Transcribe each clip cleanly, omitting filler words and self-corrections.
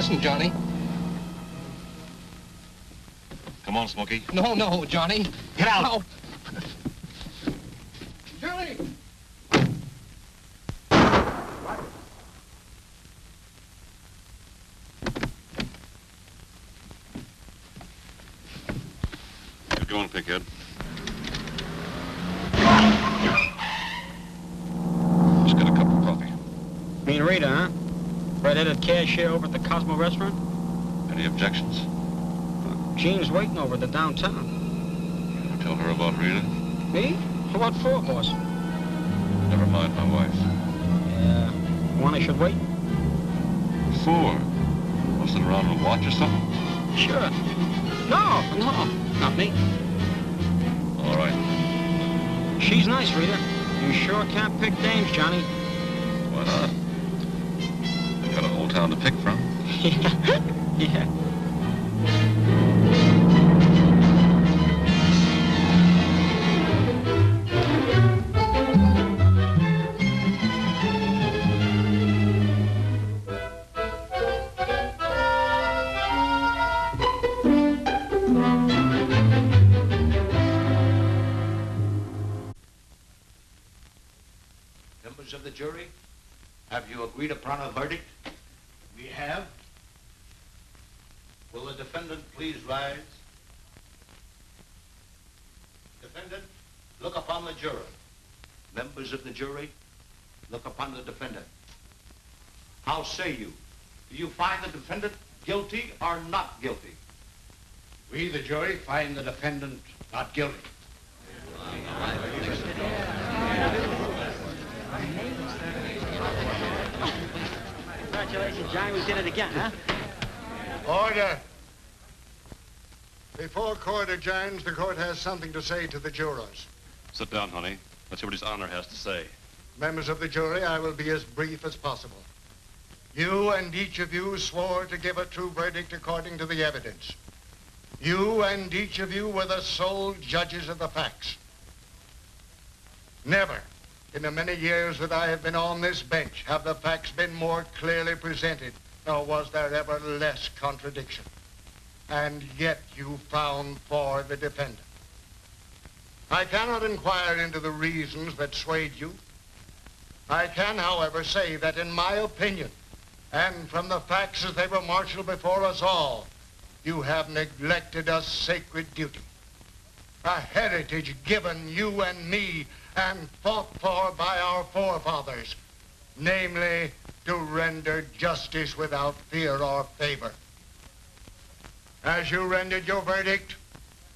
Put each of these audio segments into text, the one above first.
listen, Johnny. Come on, Smokey. No, Johnny. Get out. No. Johnny! Get going, Pickhead. Just got a cup of coffee. Mean Rita, huh? Red-headed cashier over at the Cosmo restaurant? Any objections? Jean's waiting over at the downtown. You tell her about Rita? Me? What for, boss? Never mind my wife. Yeah. Want I should wait? For? Want to sit around and watch or something? Sure. No, not me. All right. She's nice, Rita. You sure can't pick dames, Johnny. Why not? Got a whole town to pick from. Yeah. Members of the jury, have you agreed upon a verdict? We have. Will the defendant please rise? Defendant, look upon the juror. Members of the jury, look upon the defendant. How say you? Do you find the defendant guilty or not guilty? We, the jury, find the defendant not guilty. Congratulations, Johnny. We did it again, huh? Order. Before court adjourns, the court has something to say to the jurors. Sit down, honey. Let's hear what his honor has to say. Members of the jury, I will be as brief as possible. You and each of you swore to give a true verdict according to the evidence. You and each of you were the sole judges of the facts. Never, in the many years that I have been on this bench, have the facts been more clearly presented, nor was there ever less contradiction. And yet you found for the defendant. I cannot inquire into the reasons that swayed you. I can, however, say that in my opinion, and from the facts as they were marshaled before us all, you have neglected a sacred duty, a heritage given you and me and fought for by our forefathers, namely, to render justice without fear or favor. As you rendered your verdict,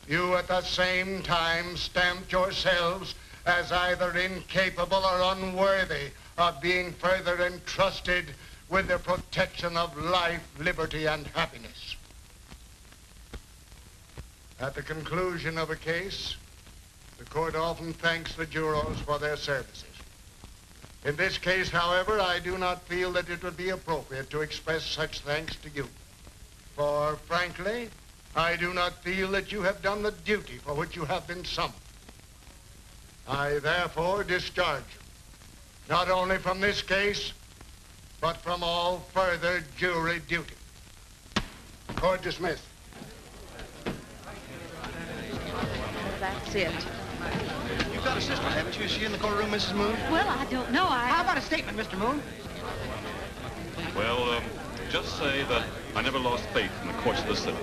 you at the same time stamped yourselves as either incapable or unworthy of being further entrusted with the protection of life, liberty, and happiness. At the conclusion of a case, the court often thanks the jurors for their services. In this case, however, I do not feel that it would be appropriate to express such thanks to you. For, frankly, I do not feel that you have done the duty for which you have been summoned. I therefore discharge you, not only from this case, but from all further jury duty. Court dismissed. That's it. You've got a sister, haven't you? Is she in the courtroom, Mrs. Moon? Well, I don't know. How about a statement, Mr. Moon? Well, just say that I never lost faith in the courts of the city.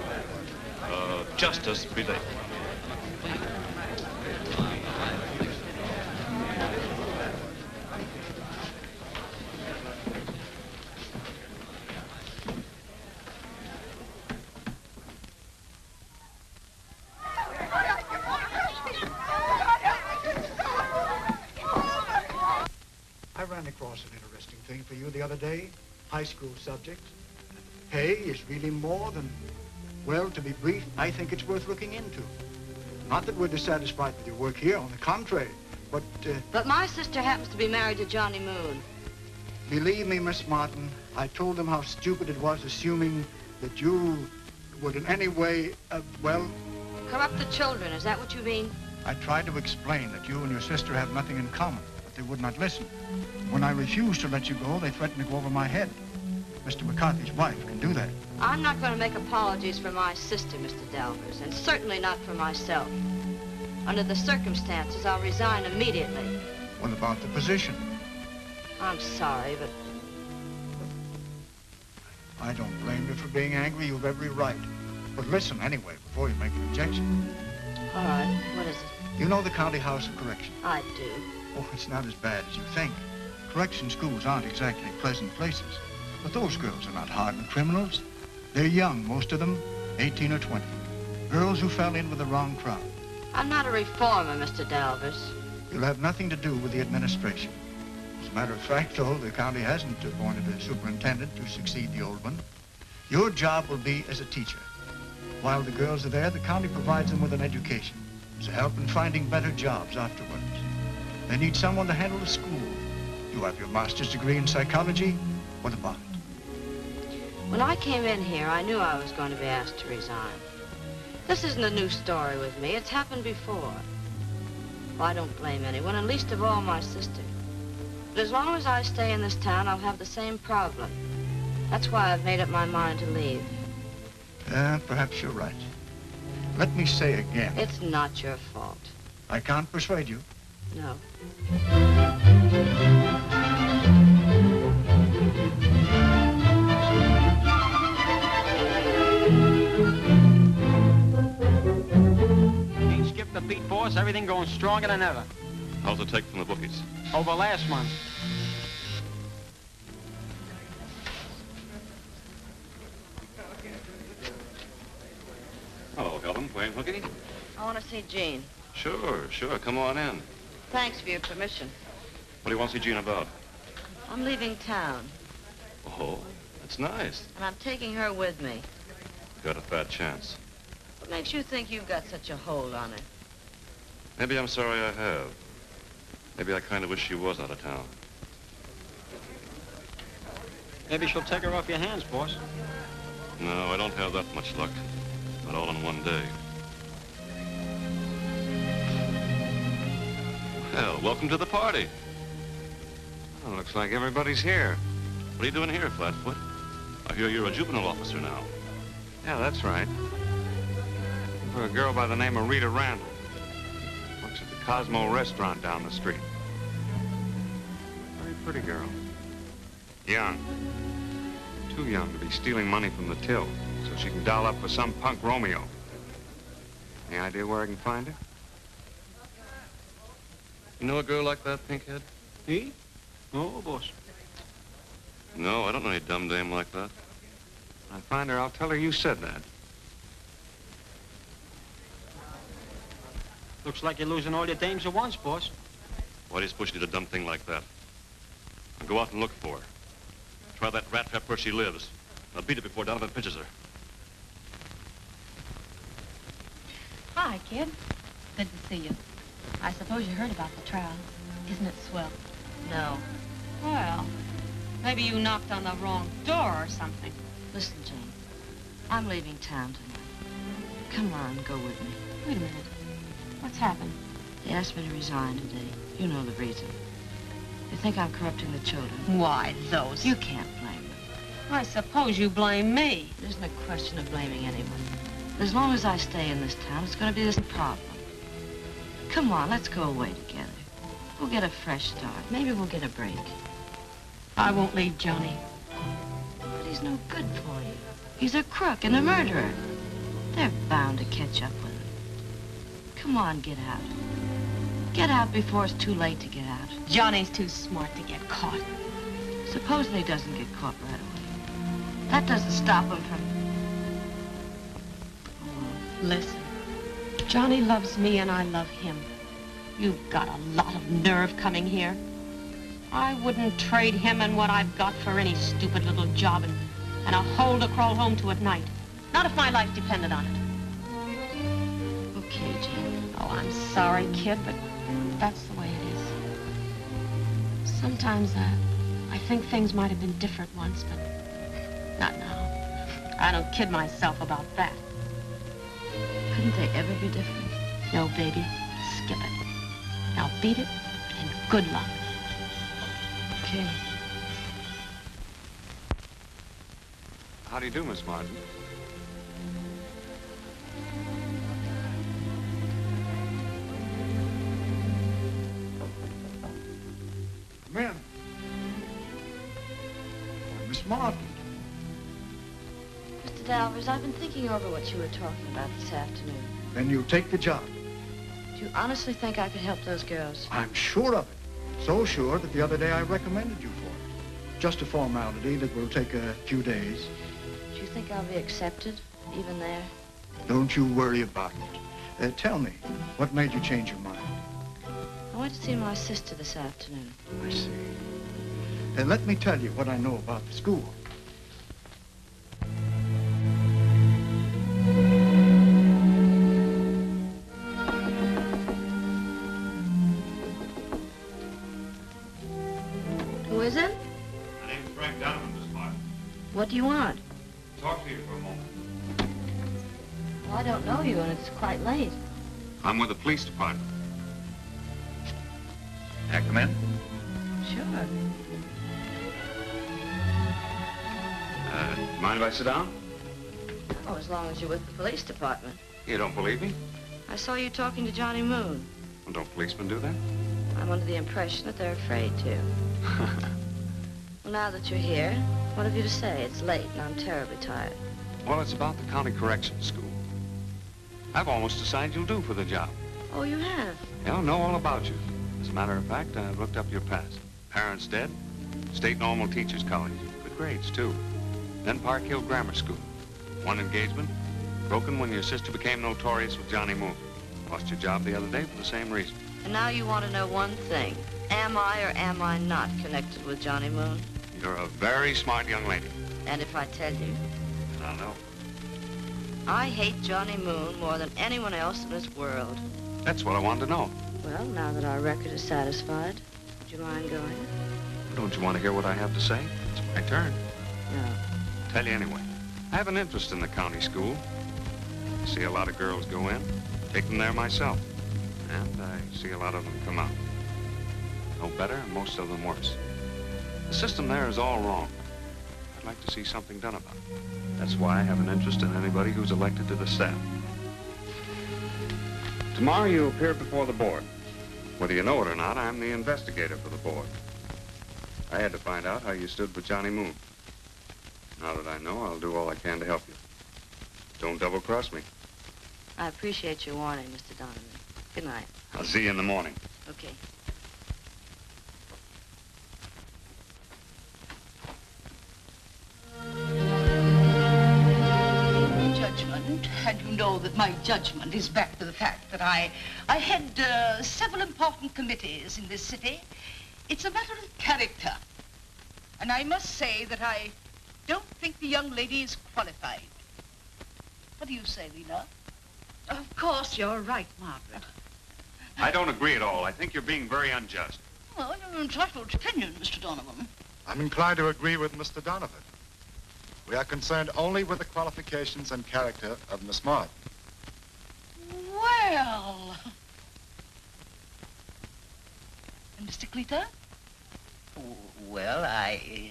Justice be they. I ran across an interesting thing for you the other day. High school subject. Pay is really more than, well, to be brief, I think it's worth looking into. Not that we're dissatisfied with your work here, on the contrary, but... But my sister happens to be married to Johnny Moon. Believe me, Miss Martin, I told them how stupid it was assuming that you would in any way, well... Corrupt the children, is that what you mean? I tried to explain that you and your sister have nothing in common, but they would not listen. When I refused to let you go, they threatened to go over my head. Mr. McCarthy's wife can do that. I'm not going to make apologies for my sister, Mr. Delvers, and certainly not for myself. Under the circumstances, I'll resign immediately. What about the position? I'm sorry, but I don't blame you for being angry. You've every right. But listen anyway, before you make an objection. all right. What is it? You know the County House of Correction? I do. Oh, it's not as bad as you think. Correction schools aren't exactly pleasant places. But those girls are not hardened criminals. They're young, most of them, 18 or 20. Girls who fell in with the wrong crowd. I'm not a reformer, Mr. Delvers. You'll have nothing to do with the administration. As a matter of fact, though, the county hasn't appointed a superintendent to succeed the old one. Your job will be as a teacher. While the girls are there, the county provides them with an education to help in finding better jobs afterwards. They need someone to handle the school. You have your master's degree in psychology. What about it? When I came in here, I knew I was going to be asked to resign. This isn't a new story with me. It's happened before. Well, I don't blame anyone, and least of all my sister. But as long as I stay in this town, I'll have the same problem. That's why I've made up my mind to leave. Perhaps you're right. Let me say again. It's not your fault. I can't persuade you. No. Ain't skipped a beat, boss. Everything going stronger than ever. How's it take from the bookies? Over last month. Hello, Helen. Playing hooky? I want to see Jean. Sure. Come on in. Thanks for your permission. What do you want to see Jean about? I'm leaving town, Oh, that's nice. and I'm taking her with me. Got a fat chance. What makes you think you've got such a hold on her? Maybe I'm sorry I have. Maybe I kind of wish she was out of town. Maybe she'll take her off your hands, boss. No, I don't have that much luck. Not all in one day. Well, welcome to the party. Well, looks like everybody's here. What are you doing here, Flatfoot? I hear you're a juvenile officer now. Yeah, that's right. For a girl by the name of Rita Randall. Works at the Cosmo restaurant down the street. Very pretty girl. Young. Too young to be stealing money from the till, so she can doll up for some punk Romeo. Any idea where I can find her? You know a girl like that, Pinkhead? Me? No, boss. No, I don't know any dumb dame like that. When I find her, I'll tell her you said that. Looks like you're losing all your dames at once, boss. Why do you suppose she did a dumb thing like that? I'll go out and look for her. Try that rat trap where she lives. I'll beat it before Donovan pinches her. Hi, kid. Good to see you. I suppose you heard about the trial. Isn't it swell? No. Well, maybe you knocked on the wrong door or something. Listen, Jane. I'm leaving town tonight. Come on, go with me. Wait a minute. What's happened? They asked me to resign today. You know the reason. They think I'm corrupting the children. Why, those... You can't blame them. I suppose you blame me. It isn't a question of blaming anyone. As long as I stay in this town, it's going to be this problem. Come on, let's go away together. We'll get a fresh start. Maybe we'll get a break. I won't leave Johnny. But he's no good for you. He's a crook and a murderer. They're bound to catch up with him. Come on, get out. Get out before it's too late to get out. Johnny's too smart to get caught. Supposing he doesn't get caught right away. That doesn't stop him from... Listen, Johnny loves me and I love him. You've got a lot of nerve coming here. I wouldn't trade him and what I've got for any stupid little job and a hole to crawl home to at night. Not if my life depended on it. Okay, Jane. Oh, I'm sorry, kid, but that's the way it is. Sometimes I think things might have been different once, but not now. I don't kid myself about that. Couldn't they ever be different? No, baby. Skip it. Now beat it, and good luck. Okay. How do you do, Miss Martin? Come in. Oh, Miss Martin. Mr. Danvers, I've been thinking over what you were talking about this afternoon. Then you take the job. Do you honestly think I could help those girls? I'm sure of it. So sure that the other day I recommended you for it. Just a formality that will take a few days. Do you think I'll be accepted, even there? Don't you worry about it. Tell me, what made you change your mind? I went to see my sister this afternoon. I see. Let me tell you what I know about the school. Who is it? My name's Frank Donovan, Miss Martin. What do you want? Talk to you for a moment. Well, I don't know you, and it's quite late. I'm with the police department. May I come in? Sure. Mind if I sit down? Oh, as long as you're with the police department. You don't believe me? I saw you talking to Johnny Moon. Well, don't policemen do that? I'm under the impression that they're afraid to. Well, now that you're here, what have you to say? It's late, and I'm terribly tired. Well, it's about the county corrections school. I've almost decided you'll do for the job. Oh, you have? I'll know all about you. As a matter of fact, I've looked up your past. Parents dead, State Normal Teachers College. Good grades, too. Then Park Hill Grammar School. One engagement, broken when your sister became notorious with Johnny Moon. Lost your job the other day for the same reason. And now you want to know one thing. Am I or am I not connected with Johnny Moon? You're a very smart young lady. And if I tell you, I'll know. I hate Johnny Moon more than anyone else in this world. That's what I wanted to know. Well, now that our record is satisfied, would you mind going? Don't you want to hear what I have to say? It's my turn. No. Tell you anyway. I have an interest in the county school. I see a lot of girls go in, take them there myself. And I see a lot of them come out. No better, and most of them worse. The system there is all wrong. I'd like to see something done about it. That's why I have an interest in anybody who's elected to the staff. Tomorrow you appear before the board. Whether you know it or not, I'm the investigator for the board. I had to find out how you stood with Johnny Moon. Now that I know, I'll do all I can to help you. Don't double-cross me. I appreciate your warning, Mr. Donovan. Good night. I'll see you in the morning. Okay. Judgment, and you know that my judgment is back to the fact that I head several important committees in this city. It's a matter of character. And I must say that I don't think the young lady is qualified. What do you say, Lena? Of course you're right, Margaret. I don't agree at all. I think you're being very unjust. Well, you're entitled to opinion, Mr. Donovan. I'm inclined to agree with Mr. Donovan. We are concerned only with the qualifications and character of Miss Martin. Well... And Mr. Cleater? Well, I...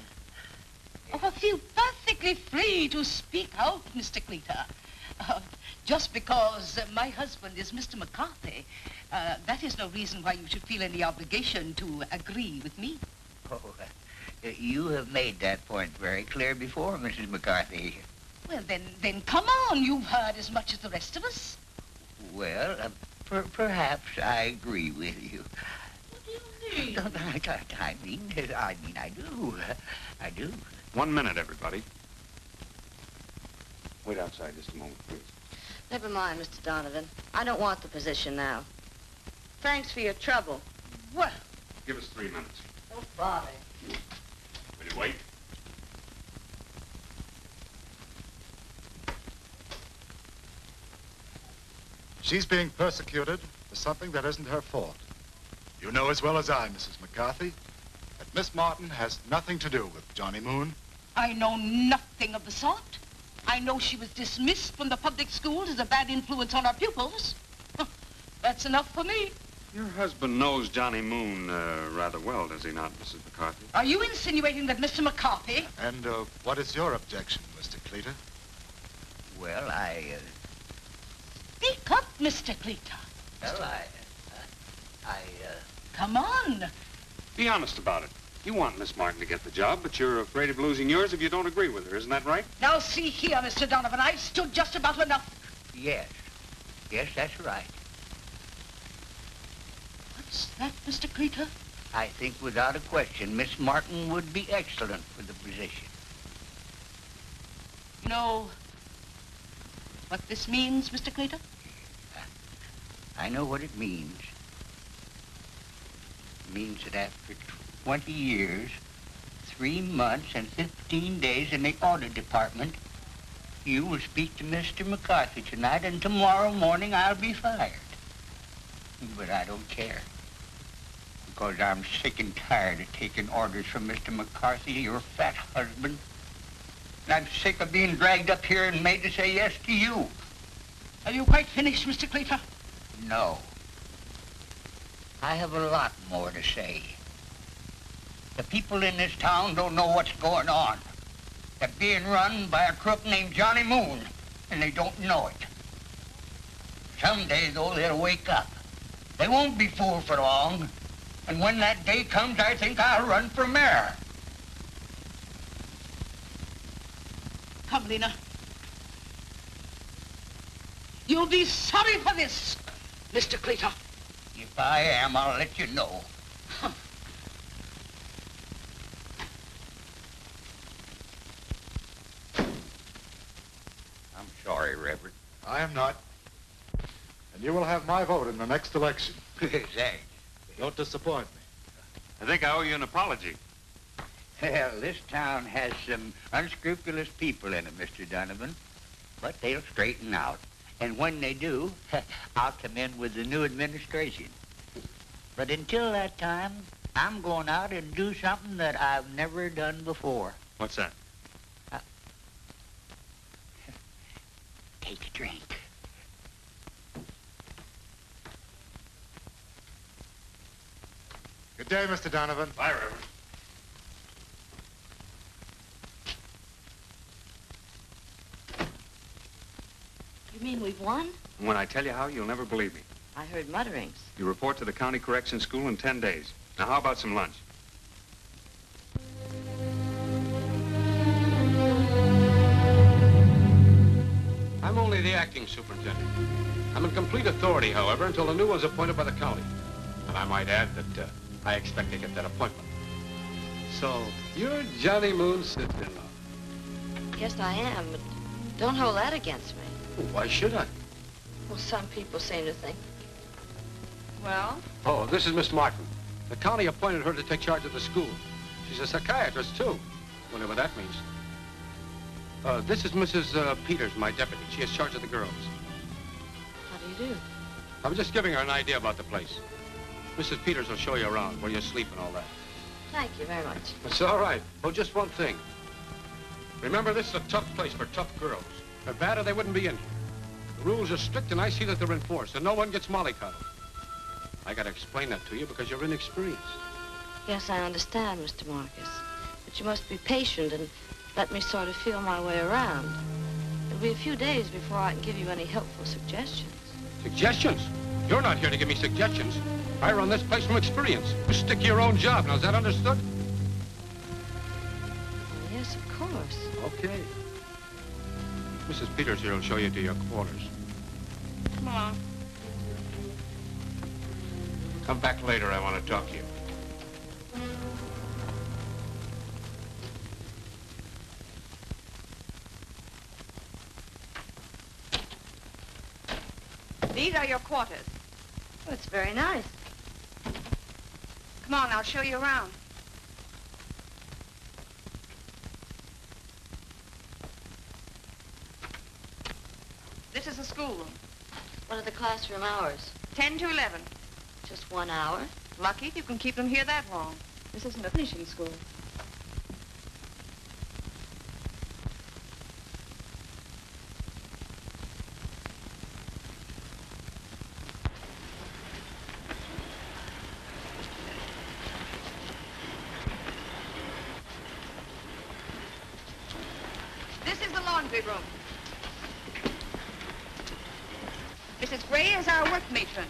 Oh, feel perfectly free to speak out, Mr. Cleater. Just because my husband is Mr. McCarthy, that is no reason why you should feel any obligation to agree with me. Oh, you have made that point very clear before, Mrs. McCarthy. Well, then come on. You've heard as much as the rest of us. Well, perhaps I agree with you. What do you mean? I do. I do. 1 minute, everybody. Wait outside just a moment, please. Never mind, Mr. Donovan. I don't want the position now. Thanks for your trouble. Well, Give us 3 minutes. don't bother. Will you wait? She's being persecuted for something that isn't her fault. You know as well as I, Mrs. McCarthy, that Miss Martin has nothing to do with Johnny Moon. I know nothing of the sort. I know she was dismissed from the public schools as a bad influence on our pupils. That's enough for me. Your husband knows Johnny Moon rather well, does he not, Mrs. McCarthy? Are you insinuating that Mr. McCarthy... And what is your objection, Mrs. Mr. Cleater? Well, Speak up, Mr. Cleater. Well, Come on. Be honest about it. You want Miss Martin to get the job, but you're afraid of losing yours if you don't agree with her. Isn't that right? Now, see here, Mr. Donovan, I've stood just about enough. Yes. Yes, that's right. What's that, Mr. Cleater? I think without a question, Miss Martin would be excellent for the position. You know what this means, Mr. Cleater? I know what it means. It means that after 20 years, 3 months, and 15 days in the audit department, you will speak to Mr. McCarthy tonight, and tomorrow morning I'll be fired. But I don't care. Because I'm sick and tired of taking orders from Mr. McCarthy, your fat husband. And I'm sick of being dragged up here and made to say yes to you. Are you quite finished, Mr. Cleater? No. I have a lot more to say. The people in this town don't know what's going on. They're being run by a crook named Johnny Moon, and they don't know it. Someday, though, they'll wake up. They won't be fooled for long. And when that day comes, I think I'll run for mayor. Come, Lena. You'll be sorry for this, Mr. Cleater. If I am, I'll let you know. I'm sorry, Reverend. I am not. And you will have my vote in the next election. Thanks. Don't disappoint me. I think I owe you an apology. Well, this town has some unscrupulous people in it, Mr. Donovan. But they'll straighten out. And when they do, I'll come in with the new administration. But until that time, I'm going out and do something that I've never done before. What's that? Take a drink. Good day, Mr. Donovan. Bye, Reverend. You mean we've won? When I tell you how, you'll never believe me. I heard mutterings. You report to the county correction school in 10 days. Now, how about some lunch? I'm only the acting superintendent. I'm in complete authority, however, until the new one's appointed by the county. And I might add that I expect to get that appointment. So, you're Johnny Moon's sister-in-law. Yes, I am, but don't hold that against me. Why should I? Well, some people seem to think. Well? Oh, this is Miss Martin. The county appointed her to take charge of the school. She's a psychiatrist, too, whatever that means. This is Mrs. Peters, my deputy. She has charge of the girls. How do you do? I was just giving her an idea about the place. Mrs. Peters will show you around where you sleep and all that. Thank you very much. It's all right. Oh, just one thing. Remember, this is a tough place for tough girls. If they're bad or they wouldn't be in here. The rules are strict, and I see that they're enforced, and no one gets mollycoddled. I gotta explain that to you because you're inexperienced. Yes, I understand, Mr. Marcus. But you must be patient and let me sort of feel my way around. It'll be a few days before I can give you any helpful suggestions. Suggestions? You're not here to give me suggestions. I run this place from experience. You stick to your own job. Now, is that understood? Oh, yes, of course. Okay. Mrs. Peters here will show you to your quarters. Come on. Come back later. I want to talk to you. These are your quarters. Oh, it's very nice. Come on, I'll show you around. This is the schoolroom. What are the classroom hours? 10 to 11. Just 1 hour? Lucky if you can keep them here that long. This isn't a finishing school. This is the laundry room. Mrs. Gray is our work matron.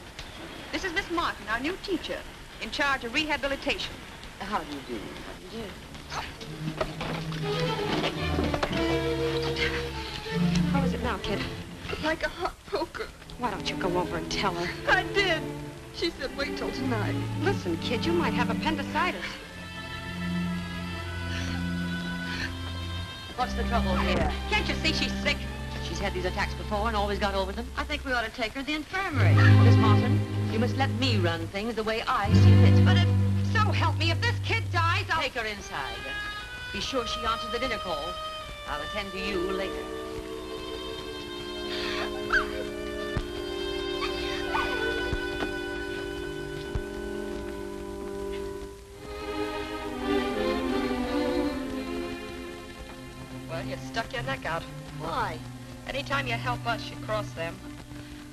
This is Miss Martin, our new teacher, in charge of rehabilitation. How do you do? How do you do? How is it now, kid? Like a hot poker. Why don't you go over and tell her? I did. She said wait till tonight. Listen, kid, you might have appendicitis. What's the trouble here? Can't you see she's sick? She's had these attacks before and always got over them. I think we ought to take her to the infirmary. Miss Martin, you must let me run things the way I see fit. But if, so help me, if this kid dies, I'll... Take her inside. Be sure she answers the dinner call. I'll attend to you later. Well, you stuck your neck out. Why? Anytime you help us, you cross them.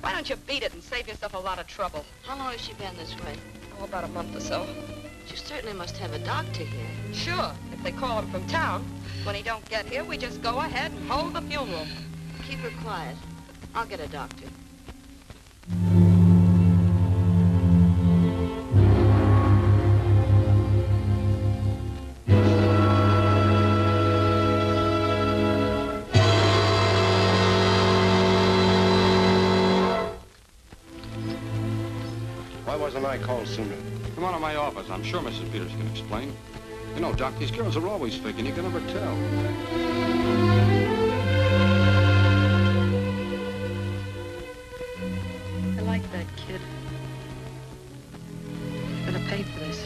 Why don't you beat it and save yourself a lot of trouble? How long has she been this way? Oh, about a month or so. You certainly must have a doctor here. Sure, if they call him from town. When he don't get here, we just go ahead and hold the funeral. Keep her quiet. I'll get a doctor. Why wasn't I called sooner? Come on to my office. I'm sure Mrs. Peters can explain. You know, Doc, these girls are always faking. You can never tell. I like that kid. He's gonna pay for this.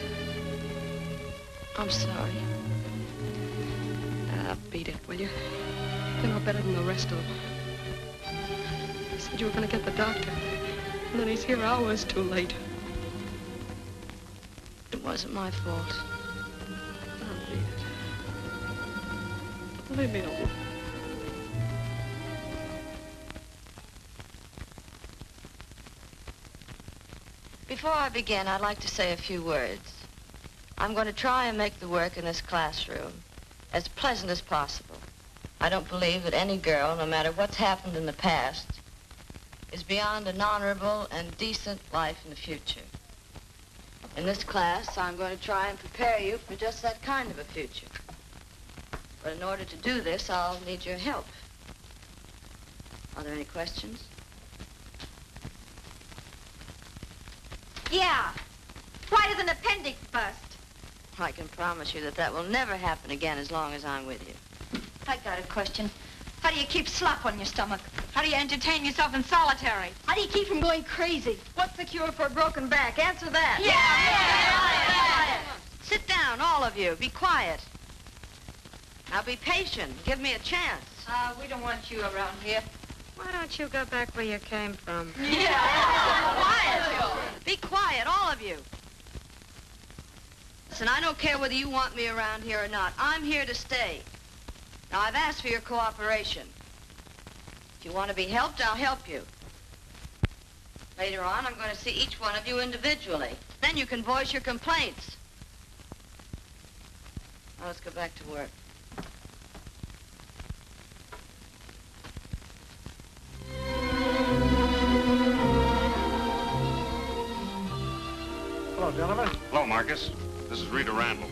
I'm sorry. Beat it, will you? You're no better than the rest of them. You said you were gonna get the doctor. And then he's here hours too late. It wasn't my fault. I'll beat it. Leave me alone. Before I begin, I'd like to say a few words. I'm going to try and make the work in this classroom as pleasant as possible. I don't believe that any girl, no matter what's happened in the past, is beyond an honorable and decent life in the future. In this class, I'm going to try and prepare you for just that kind of a future. But in order to do this, I'll need your help. Are there any questions? Yeah. Why does an appendix bust? I can promise you that that will never happen again as long as I'm with you. I got a question. How do you keep slop on your stomach? How do you entertain yourself in solitary? How do you keep from going crazy? What's the cure for a broken back? Answer that. Sit down, all of you. Be quiet. Now be patient. Give me a chance. We don't want you around here. Why don't you go back where you came from? Quiet. Be quiet, all of you. Listen, I don't care whether you want me around here or not. I'm here to stay. Now, I've asked for your cooperation. If you want to be helped, I'll help you. Later on, I'm going to see each one of you individually. Then you can voice your complaints. Now, let's go back to work. Hello, gentlemen. Hello, Marcus. This is Rita Randall.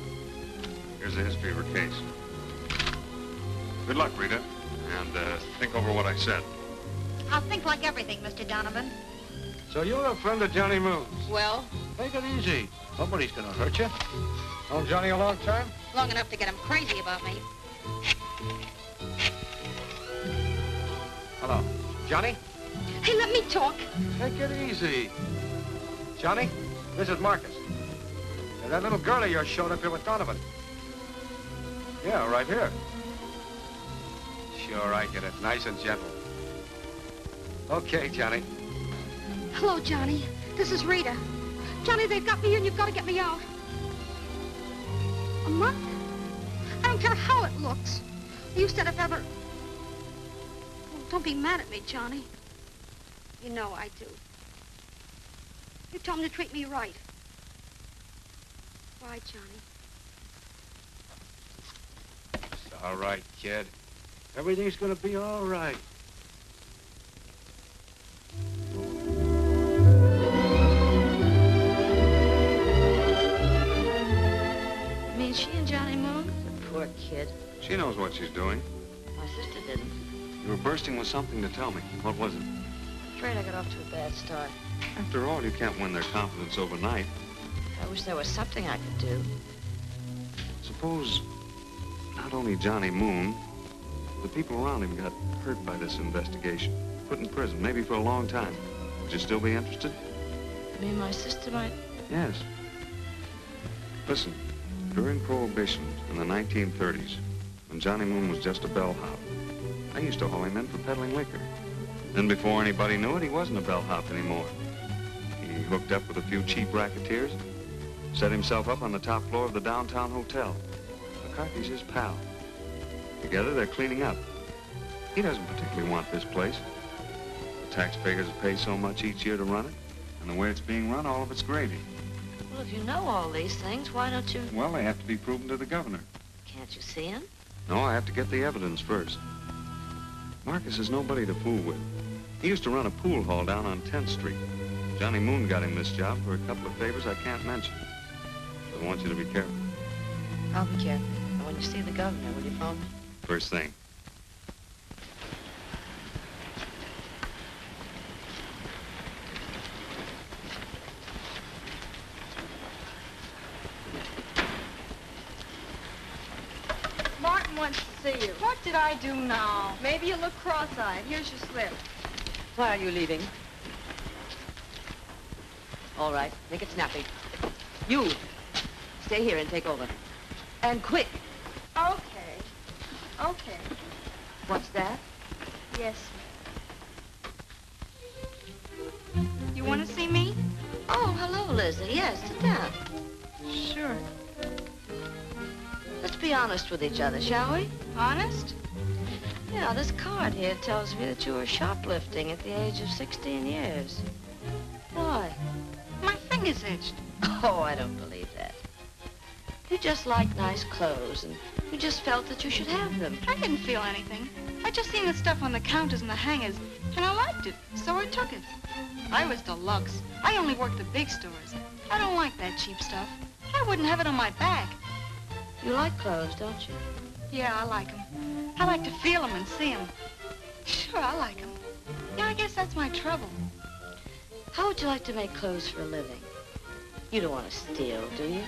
Here's the history of her case. Good luck, Rita, and think over what I said. I'll think like everything, Mr. Donovan. So you're a friend of Johnny Moon's? Well? Take it easy. Nobody's gonna hurt you. Known Johnny a long time? Long enough to get him crazy about me. Hello. Johnny? Hey, let me talk. Take it easy. Johnny, this is Marcus. And that little girl of yours showed up here with Donovan. Yeah, right here. Sure, I get it. Nice and gentle. Okay, Johnny. Hello, Johnny. This is Rita. Johnny, they've got me here and you've got to get me out. A month? I don't care how it looks. You said if ever... Oh, don't be mad at me, Johnny. You know I do. You told him to treat me right. Why, Johnny? It's all right, kid. Everything's gonna be all right. You mean she and Johnny Moon? The poor kid. She knows what she's doing. My sister didn't. You were bursting with something to tell me. What was it? Afraid I got off to a bad start. After all, you can't win their confidence overnight. I wish there was something I could do. Suppose not only Johnny Moon, the people around him got hurt by this investigation. Put in prison, maybe for a long time. Would you still be interested? I mean, my sister might... Yes. Listen, during Prohibition in the 1930s, when Johnny Moon was just a bellhop, I used to haul him in for peddling liquor. Then before anybody knew it, he wasn't a bellhop anymore. He hooked up with a few cheap racketeers, set himself up on the top floor of the downtown hotel. McCarthy's his pal. Together, they're cleaning up. He doesn't particularly want this place. The taxpayers pay so much each year to run it, and the way it's being run, all of it's gravy. Well, if you know all these things, why don't you... Well, they have to be proven to the governor. Can't you see him? No, I have to get the evidence first. Marcus is nobody to fool with. He used to run a pool hall down on 10th Street. Johnny Moon got him this job for a couple of favors I can't mention. So I want you to be careful. I'll be careful. And when you see the governor, will you phone me? First thing. Martin wants to see you. What did I do now? Maybe you look cross-eyed. Here's your slip. Why are you leaving? All right, make it snappy. You, stay here and take over. And quick. Okay. Okay. What's that? Yes, ma'am. You want to see me? Oh, hello, Lizzie. Yes, sit down. Sure. Let's be honest with each other, shall we? Honest? Yeah, this card here tells me that you were shoplifting at the age of 16 years. Why? My finger's itched. Oh, I don't believe that. You just like nice clothes, and you just felt that you should have them. I didn't feel anything. I just seen the stuff on the counters and the hangers, and I liked it, so I took it. I was deluxe. I only worked the big stores. I don't like that cheap stuff. I wouldn't have it on my back. You like clothes, don't you? Yeah, I like them. I like to feel them and see them. Sure, I like them. Yeah, I guess that's my trouble. How would you like to make clothes for a living? You don't want to steal, do you?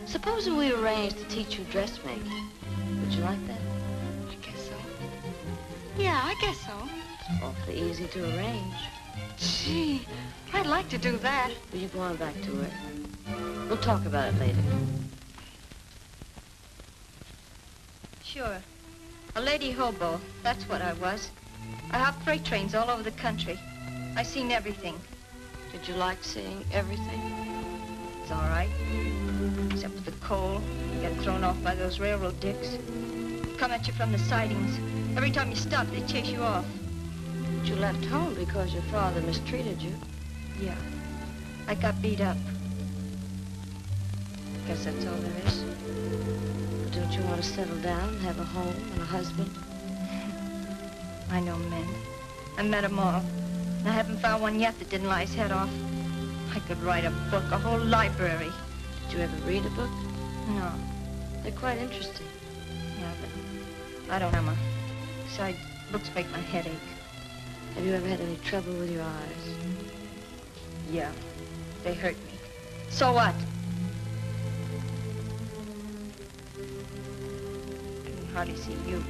Supposing we arranged to teach you dressmaking. Would you like that? I guess so. Yeah, I guess so. It's awfully easy to arrange. Gee, I'd like to do that. Will you go on back to work? We'll talk about it later. Sure. A lady hobo, that's what I was. I hopped freight trains all over the country. I seen everything. Did you like seeing everything? It's all right. Except for the coal. You get thrown off by those railroad dicks. Come at you from the sidings. Every time you stop, they chase you off. But you left home because your father mistreated you. Yeah. I got beat up. Guess that's all there is. But don't you want to settle down and have a home and a husband? I know men. I met them all. And I haven't found one yet that didn't lie his head off. I could write a book, a whole library. Did you ever read a book? No. They're quite interesting. Yeah, but I don't know. Besides, books make my head ache. Have you ever had any trouble with your eyes? Yeah, they hurt me. So what? I can hardly see you.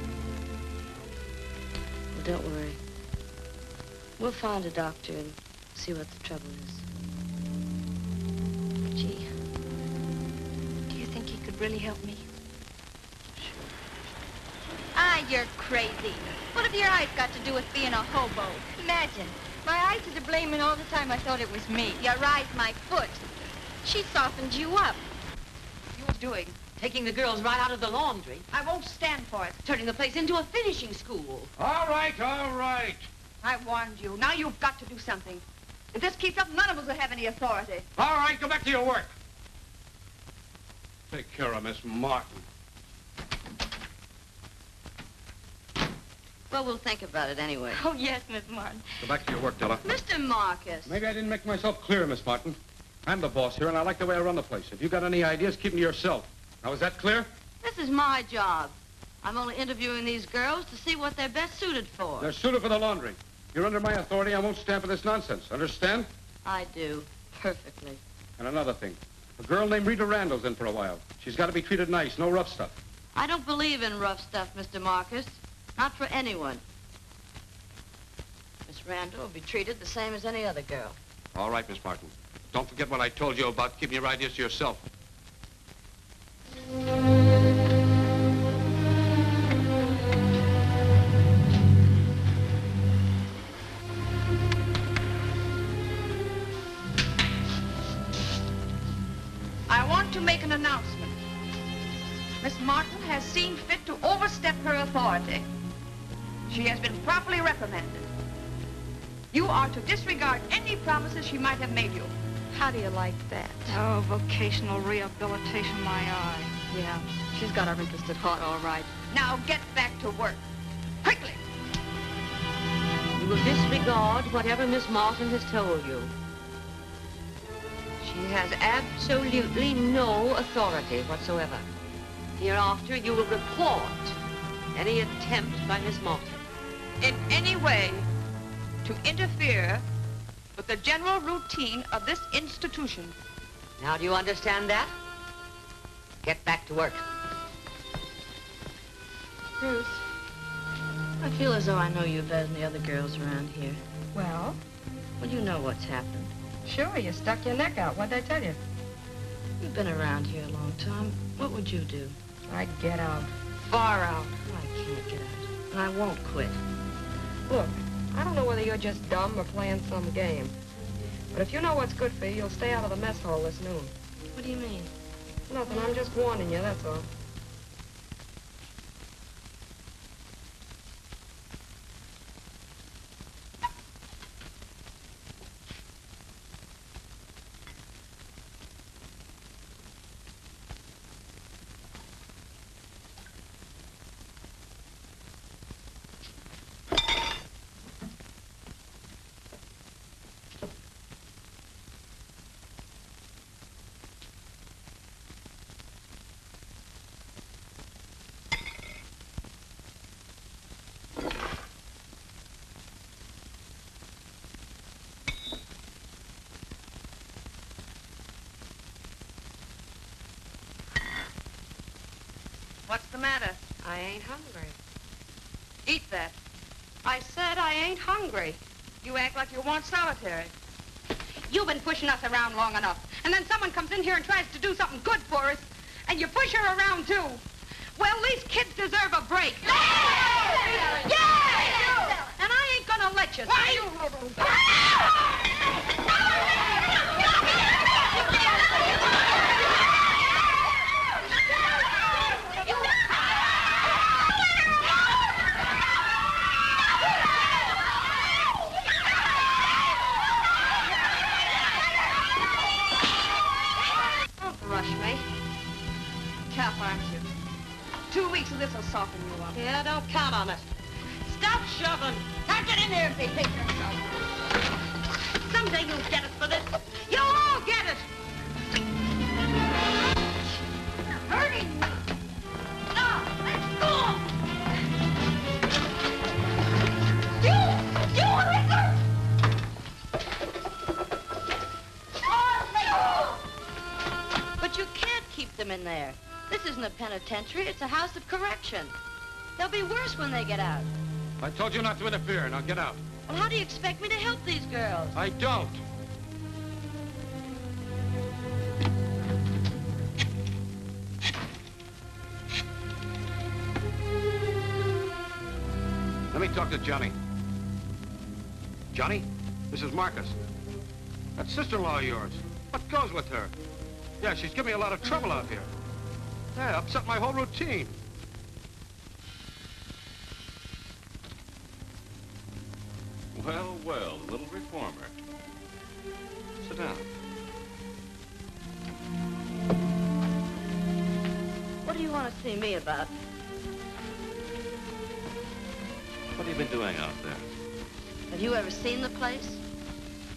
Well, don't worry. We'll find a doctor and see what the trouble is. Gee, do you think he could really help me? Sure. Ah, you're crazy. What have your eyes got to do with being a hobo? Imagine. My eyes are to blame, and all the time I thought it was me. Your eyes, my foot. She softened you up. You're doing? Taking the girls right out of the laundry. I won't stand for it. Turning the place into a finishing school. All right, all right. I warned you. Now you've got to do something. If this keeps up, none of us will have any authority. All right, go back to your work. Take care of Miss Martin. Well, we'll think about it anyway. Oh, yes, Miss Martin. Go back to your work, Della. Mr. Marcus. Maybe I didn't make myself clear, Miss Martin. I'm the boss here, and I like the way I run the place. If you got any ideas, keep them to yourself. Now, is that clear? This is my job. I'm only interviewing these girls to see what they're best suited for. They're suited for the laundry. You're under my authority. I won't stand for this nonsense. Understand? I do. Perfectly. And another thing. A girl named Rita Randall's in for a while. She's got to be treated nice, no rough stuff. I don't believe in rough stuff, Mr. Marcus. Not for anyone. Miss Randall will be treated the same as any other girl. All right, Miss Martin. Don't forget what I told you about keeping your ideas to yourself. I want to make an announcement. Miss Martin has seen fit to overstep her authority. She has been properly reprimanded. You are to disregard any promises she might have made you. How do you like that? Oh, vocational rehabilitation, my eye. Yeah, she's got our interest at heart, all right. Now get back to work. Quickly! You will disregard whatever Miss Martin has told you. She has absolutely no authority whatsoever. Hereafter, you will report any attempt by Miss Martin. In any way to interfere with the general routine of this institution. Now, do you understand that? Get back to work. Ruth, I feel as though I know you better than the other girls around here. Well? Well, you know what's happened. Sure, you stuck your neck out. What'd I tell you? You've been around here a long time. What would you do? I'd get out. Far out. I can't get out. And I won't quit. Look, I don't know whether you're just dumb or playing some game. But if you know what's good for you, you'll stay out of the mess hall this noon. What do you mean? Nothing, I'm just warning you, that's all. What's the matter? I ain't hungry. Eat that. I said I ain't hungry. You act like you want solitary. You've been pushing us around long enough. And then someone comes in here and tries to do something good for us, and you push her around too. Well, these kids deserve a break. Yeah! Yeah! And I ain't gonna let you. Why you? Tough, aren't you? 2 weeks of this will soften you up. Yeah, don't count on it. Stop shoving. Now get in there and behave yourself. Someday you'll get it for this. You'll all get it. You're hurting me. Now, let's go. You liquor. But you can't keep them in there. This isn't a penitentiary, it's a house of correction. They'll be worse when they get out. I told you not to interfere. Now get out. Well, how do you expect me to help these girls? I don't. Let me talk to Johnny. Johnny, this is Marcus. That sister-in-law of yours. What goes with her? Yeah, she's giving me a lot of trouble out here. Yeah, upset my whole routine. Well, well, the little reformer. Sit down. What do you want to see me about? What have you been doing out there? Have you ever seen the place?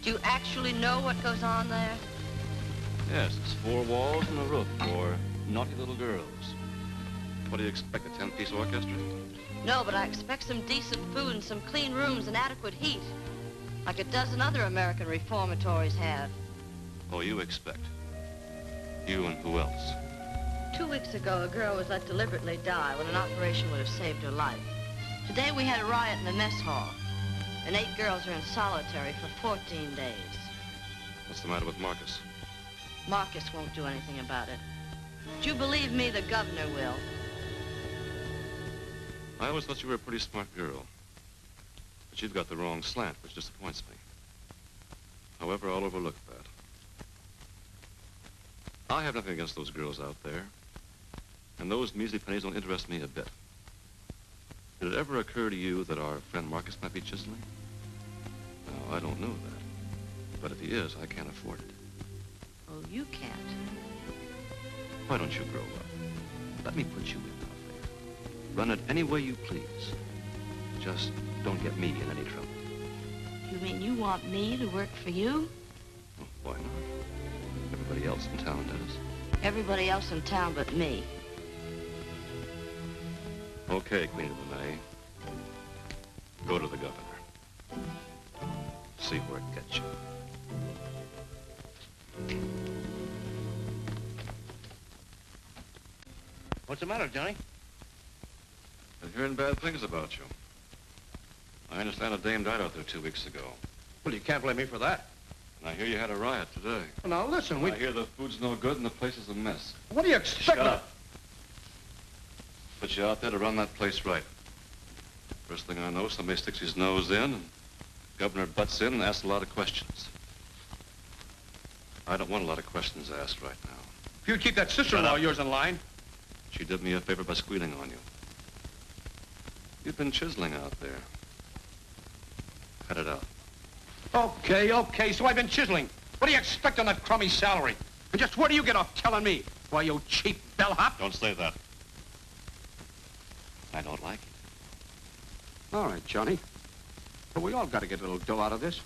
Do you actually know what goes on there? Yes, it's 4 walls and a roof for naughty little girls. What do you expect, a 10-piece orchestra? No, but I expect some decent food and some clean rooms and adequate heat, like a dozen other American reformatories have. Oh, you expect. You and who else? 2 weeks ago, a girl was let deliberately die when an operation would have saved her life. Today, we had a riot in the mess hall, and 8 girls are in solitary for 14 days. What's the matter with Marcus? Marcus won't do anything about it. Do you believe me, the governor will? I always thought you were a pretty smart girl. But you've got the wrong slant, which disappoints me. However, I'll overlook that. I have nothing against those girls out there. And those measly pennies don't interest me a bit. Did it ever occur to you that our friend Marcus might be chiseling? No, I don't know that. But if he is, I can't afford it. Oh, you can't. Why don't you grow up? Let me put you in out there. Run it any way you please. Just don't get me in any trouble. You mean you want me to work for you? Well, why not? Everybody else in town does. Everybody else in town but me. Okay, Queen of the May. Go to the governor. See where it gets you. What's the matter, Johnny? Been hearing bad things about you. I understand a dame died out there 2 weeks ago. Well, you can't blame me for that. And I hear you had a riot today. Well, now, listen, I hear the food's no good and the place is a mess. What do you expect? Shut up. Put you out there to run that place right. First thing I know, somebody sticks his nose in, and the governor butts in and asks a lot of questions. I don't want a lot of questions asked right now. If you'd keep that sister-in-law of yours in line. She did me a favor by squealing on you. You've been chiseling out there. Cut it out. Okay, so I've been chiseling. What do you expect on that crummy salary? And just where do you get off telling me? Why, you cheap bellhop? Don't say that. I don't like it. All right, Johnny. But we all got to get a little dough out of this.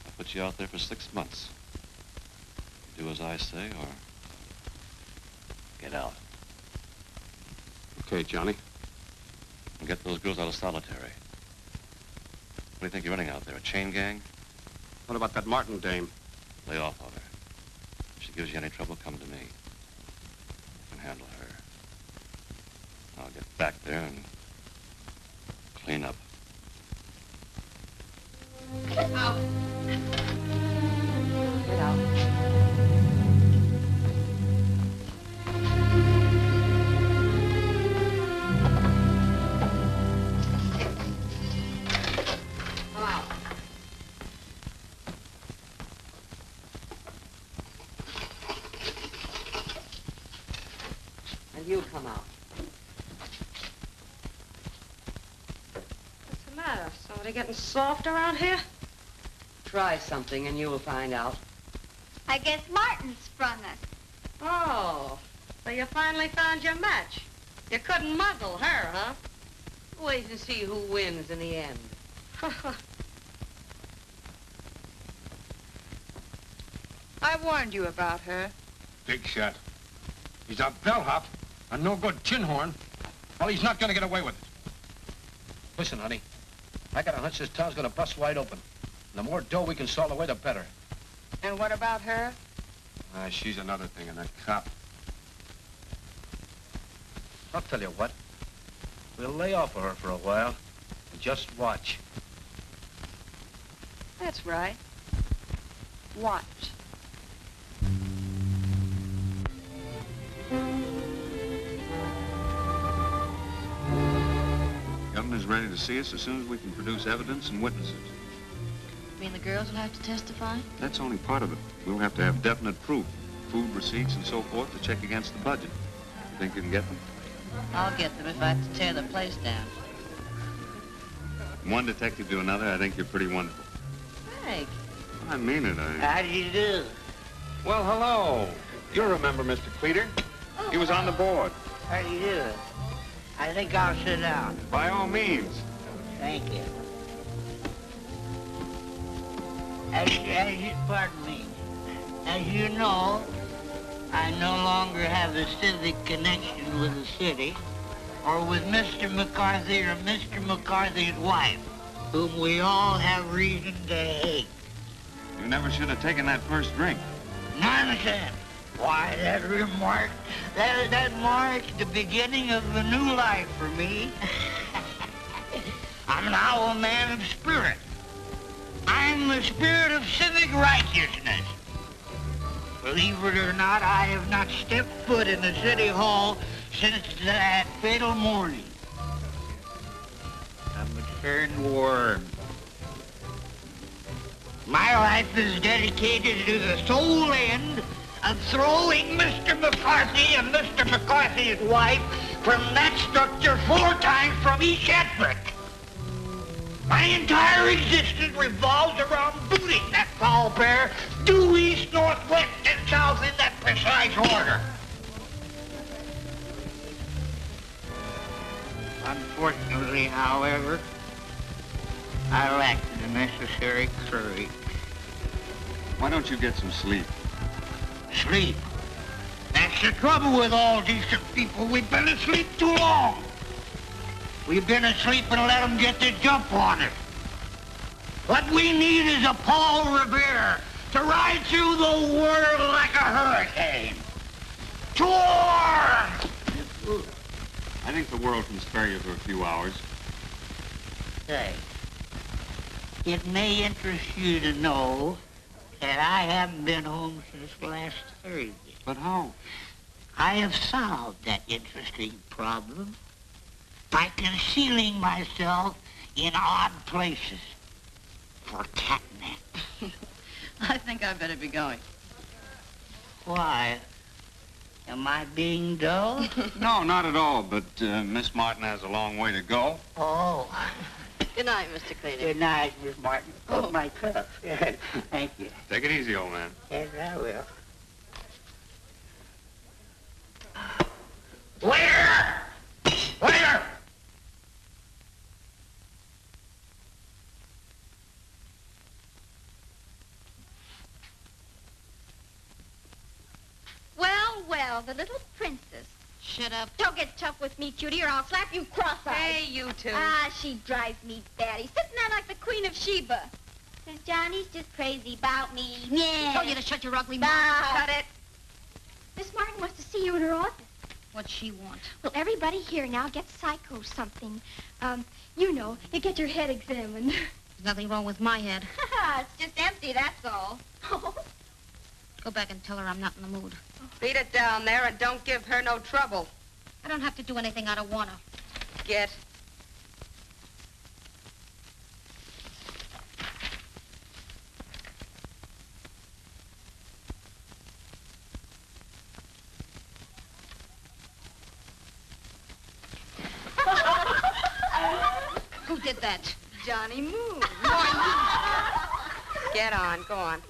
I'll put you out there for 6 months. Do as I say, or get out. Okay, Johnny. And get those girls out of solitary. What do you think you're running out there, a chain gang? What about that Martin dame? Lay off of her. If she gives you any trouble, come to me. I can handle her. I'll get back there and clean up. Get out. Get out. You come out. What's the matter? Somebody getting soft around here? Try something and you'll find out. I guess Martin sprung us. Oh, so you finally found your match. You couldn't muzzle her, huh? Wait and see who wins in the end. I warned you about her. Big shot. He's a bellhop. A no-good tin horn. Well, he's not going to get away with it. Listen, honey. I got a hunch this town's going to bust wide open. And the more dough we can salt away, the better. And what about her? She's another thing, and that cop. I'll tell you what. We'll lay off of her for a while and just watch. That's right. Watch. Governor's ready to see us as soon as we can produce evidence and witnesses. You mean the girls will have to testify? That's only part of it. We'll have to have definite proof, food receipts and so forth to check against the budget. You think you can get them? I'll get them if I have to tear the place down. From one detective to another, I think you're pretty wonderful. Hey. I mean it, How do you do? Well, hello. You remember Mr. Cleater? He was on the board. How do you do? I think I'll sit down. By all means. Thank you. Pardon me. As you know, I no longer have a civic connection with the city or with Mr. McCarthy or Mr. McCarthy's wife, whom we all have reason to hate. You never should have taken that first drink. Nonsense. Why, that marks the beginning of a new life for me. I'm now a man of spirit. I'm the spirit of civic righteousness. Believe it or not, I have not stepped foot in the city hall since that fatal morning. I'm a turned worm. My life is dedicated to the sole end of throwing Mr. McCarthy and Mr. McCarthy's wife from that structure 4 times from each entrance. My entire existence revolves around booting that foul pair due east, north, west, and south in that precise order. Unfortunately, however, I lack the necessary courage. Why don't you get some sleep? Sleep? That's the trouble with all decent people. We've been asleep too long. We've been asleep and let them get the jump on us. What we need is a Paul Revere to ride through the world like a hurricane. To war! I think the world can spare you for a few hours. Say, it may interest you to know that I haven't been home since last Thursday. But how? I have solved that interesting problem by concealing myself in odd places for catnip. I think I better be going. Why? Am I being dull? No, not at all, but Miss Martin has a long way to go. Oh. Good night, Mr. Cleaner. Good night, Miss Martin. Oh, my cuff. Thank you. Take it easy, old man. Yes, I will. Waiter! Waiter! Well, well, the little princess. Shut up. Don't get tough with me, cutie, or I'll slap you cross-eyed. Hey, you two. Ah, she drives me batty, sitting there like the Queen of Sheba. Says Johnny's just crazy about me. Yeah. Told you to shut your ugly mouth. Cut it. Miss Martin wants to see you in her office. What's she want? Well, everybody here now gets psycho something. You know, you get your head examined. There's nothing wrong with my head. It's just empty, that's all. Go back and tell her I'm not in the mood. Beat it down there and don't give her no trouble. I don't have to do anything I don't want to. Get. Who did that? Johnny Moon. Get on, go on.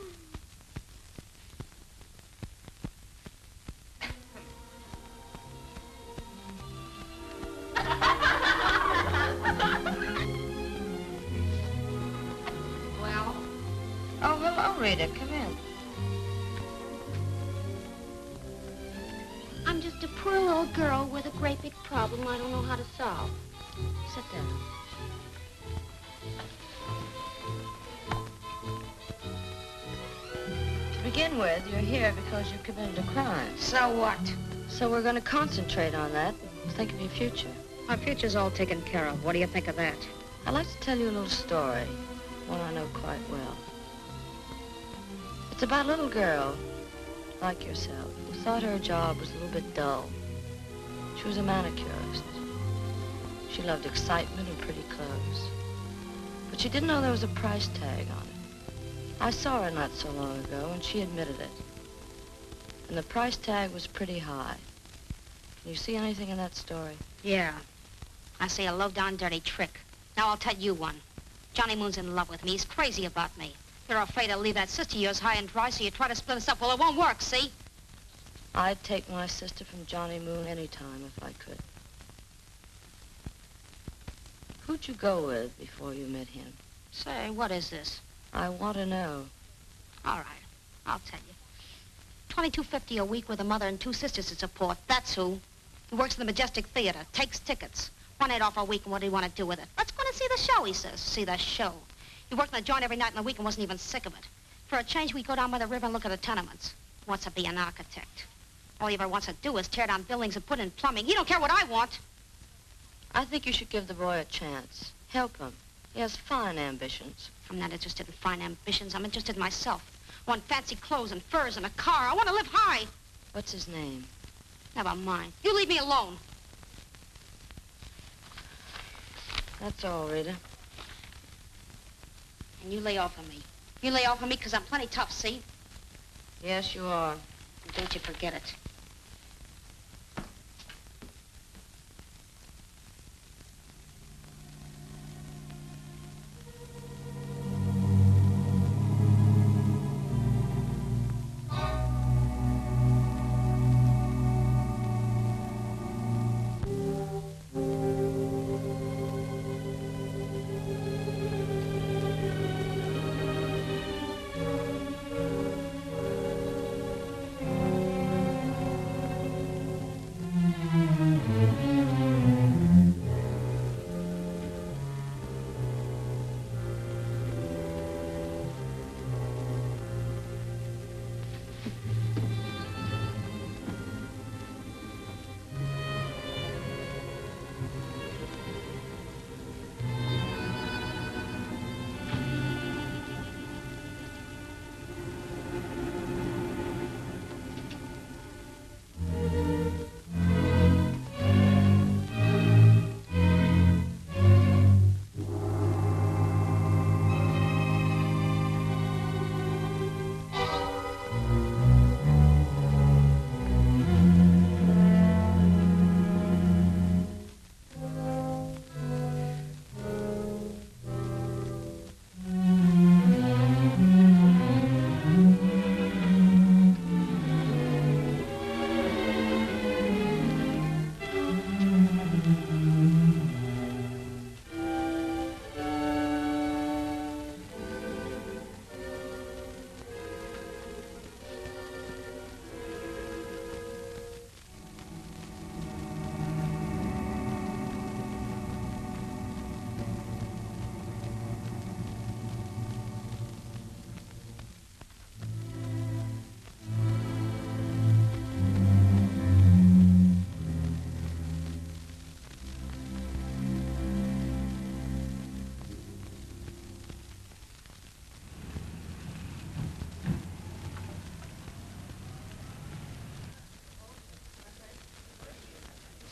Well? Oh, hello, Rita. Come in. I'm just a poor little girl with a great big problem I don't know how to solve. Sit down. To begin with, you're here because you committed a crime. So what? So we're going to concentrate on that and think of your future. Our future's all taken care of. What do you think of that? I'd like to tell you a little story, one I know quite well. It's about a little girl, like yourself, who thought her job was a little bit dull. She was a manicurist. She loved excitement and pretty clothes. But she didn't know there was a price tag on it. I saw her not so long ago, and she admitted it. And the price tag was pretty high. Can you see anything in that story? Yeah. I see a low-down dirty trick. Now I'll tell you one. Johnny Moon's in love with me. He's crazy about me. You're afraid to leave that sister of yours high and dry, so you try to split us up. Well, it won't work, see? I'd take my sister from Johnny Moon any time if I could. Who'd you go with before you met him? Say, what is this? I want to know. All right, I'll tell you. $22.50 a week with a mother and 2 sisters to support. That's who. He works in the Majestic Theater, takes tickets. $1.8 off a week, and what do you want to do with it? Let's go and see the show, he says. See the show. He worked in the joint every night in the week and wasn't even sick of it. For a change, we go down by the river and look at the tenements. He wants to be an architect. All he ever wants to do is tear down buildings and put in plumbing. He don't care what I want. I think you should give the boy a chance. Help him. He has fine ambitions. I'm not interested in fine ambitions. I'm interested in myself. I want fancy clothes and furs and a car. I want to live high. What's his name? Never mind. You leave me alone. That's all, Rita. And you lay off of me. You lay off of me because I'm plenty tough, see? Yes, you are. And don't you forget it.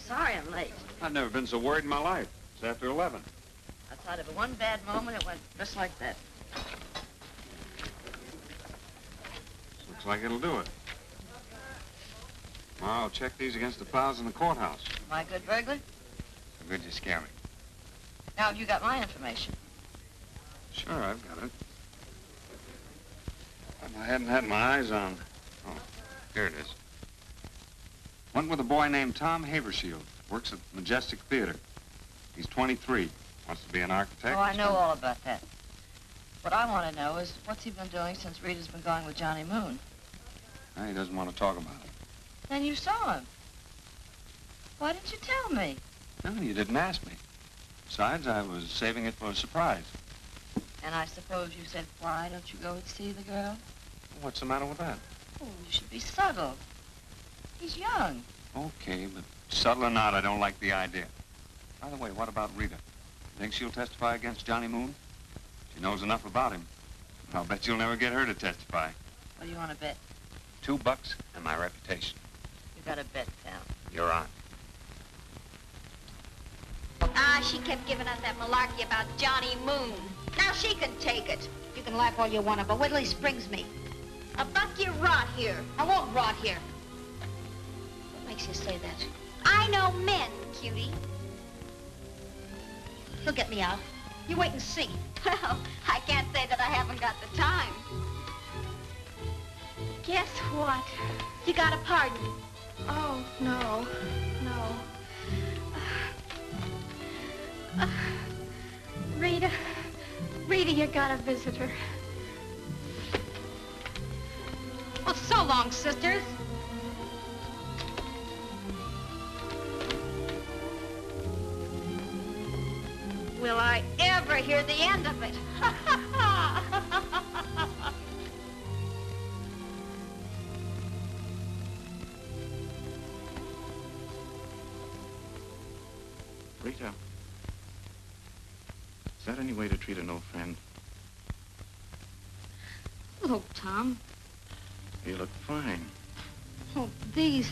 Sorry I'm late. I've never been so worried in my life. It's after 11. I thought of one bad moment, it went just like that. Looks like it'll do it. Tomorrow I'll check these against the files in the courthouse. Am I a good burglar? So good you scare me. Now have you got my information? Sure, I've got it. I hadn't had my eyes on. Oh, here it is. Went with a boy named Tom Habershield. Works at the Majestic Theater. He's 23. Wants to be an architect. Oh, I know all about that. What I want to know is what's he been doing since Rita's been going with Johnny Moon? He doesn't want to talk about it. Then you saw him. Why didn't you tell me? No, you didn't ask me. Besides, I was saving it for a surprise. And I suppose you said, why don't you go and see the girl? What's the matter with that? Oh, you should be subtle. He's young. Okay, but subtle or not, I don't like the idea. By the way, what about Rita? Think she'll testify against Johnny Moon? She knows enough about him. I'll bet you'll never get her to testify. What do you want to bet? $2 and my reputation. You got a bet, pal. You're on. Ah, she kept giving us that malarkey about Johnny Moon. Now she can take it. You can laugh all you want to, but wait till he springs me. A buck you rot here. I won't rot here. What makes you say that? I know men, cutie. He'll get me out. You wait and see. Well, I can't say that I haven't got the time. Guess what? You got a pardon. Oh, no. No. Rita. Rita, you got a visitor. Well, so long, sisters. Will I ever hear the end of it? Rita, is that any way to treat an old friend? Look, Tom. You look fine. Oh, these.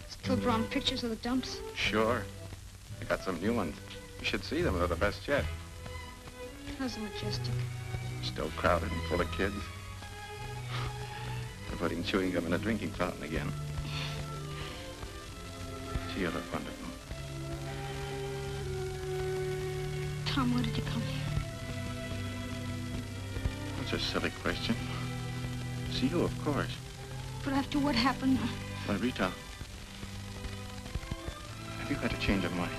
Still drawing pictures of the dumps? Sure. I got some new ones. You should see them. They're the best yet. How's the Majestic? Still crowded and full of kids. They're putting chewing gum in a drinking fountain again. Gee, you look wonderful. Tom, why did you come here? That's a silly question. See you, of course. But after what happened... Why, Rita, have you had a change of mind?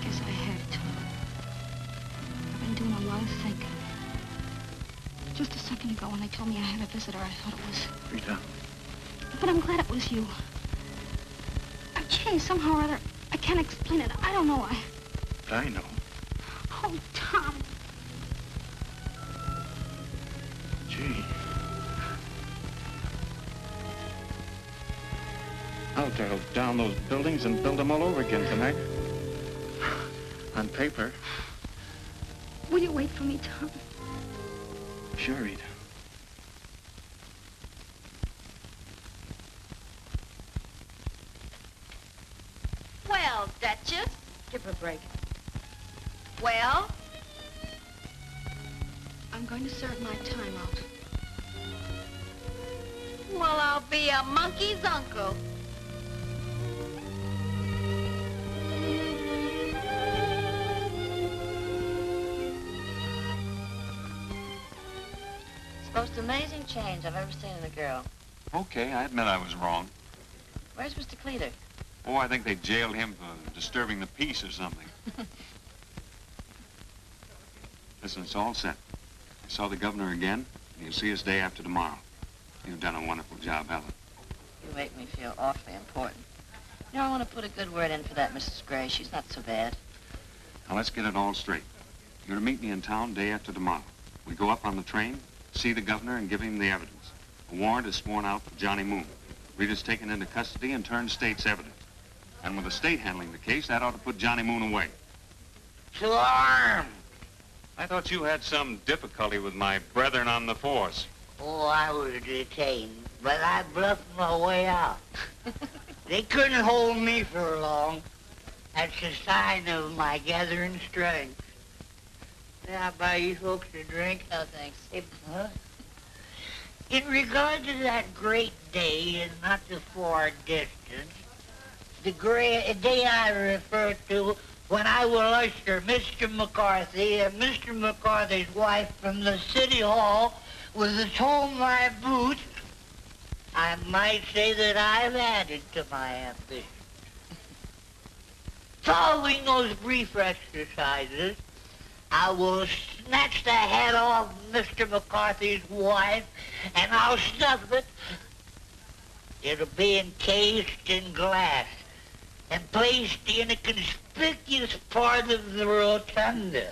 Guess I had to. I've been doing a lot of thinking. Just a second ago when they told me I had a visitor, I thought it was... Rita. But I'm glad it was you. I've changed somehow or other. I can't explain it. I don't know. I know. Oh, Tom. Gee. I'll tear down those buildings and build them all over again tonight. On paper. Will you wait for me, Tom? Sure, Rita. Well, Duchess. Give her a break. Well? I'm going to serve my time out. Well, I'll be a monkey's uncle. It's the most amazing change I've ever seen in a girl. Okay, I admit I was wrong. Where's Mr. Cleater? Oh, I think they jailed him for disturbing the peace or something. Listen, it's all set. I saw the governor again, and he'll see us day after tomorrow. You've done a wonderful job, Helen. You make me feel awfully important. You know, I want to put a good word in for that Mrs. Gray. She's not so bad. Now, let's get it all straight. You're to meet me in town day after tomorrow. We go up on the train, see the governor, and give him the evidence. A warrant is sworn out for Johnny Moon. Rita's taken into custody and turned state's evidence. And with the state handling the case, that ought to put Johnny Moon away. Alarm! I thought you had some difficulty with my brethren on the force. Oh, I was detained, but I bluffed my way out. They couldn't hold me for long. That's a sign of my gathering strength. May I buy you folks a drink? No, thanks. Huh? In regard to that great day and not too far distance, the day I refer to when I will usher Mr. McCarthy and Mr. McCarthy's wife from the city hall with the toe of my boot, I might say that I've added to my ambition. Following those brief exercises, I will snatch the head off Mr. McCarthy's wife, and I'll stuff it. It'll be encased in glass and placed in a conspicuous part of the rotunda.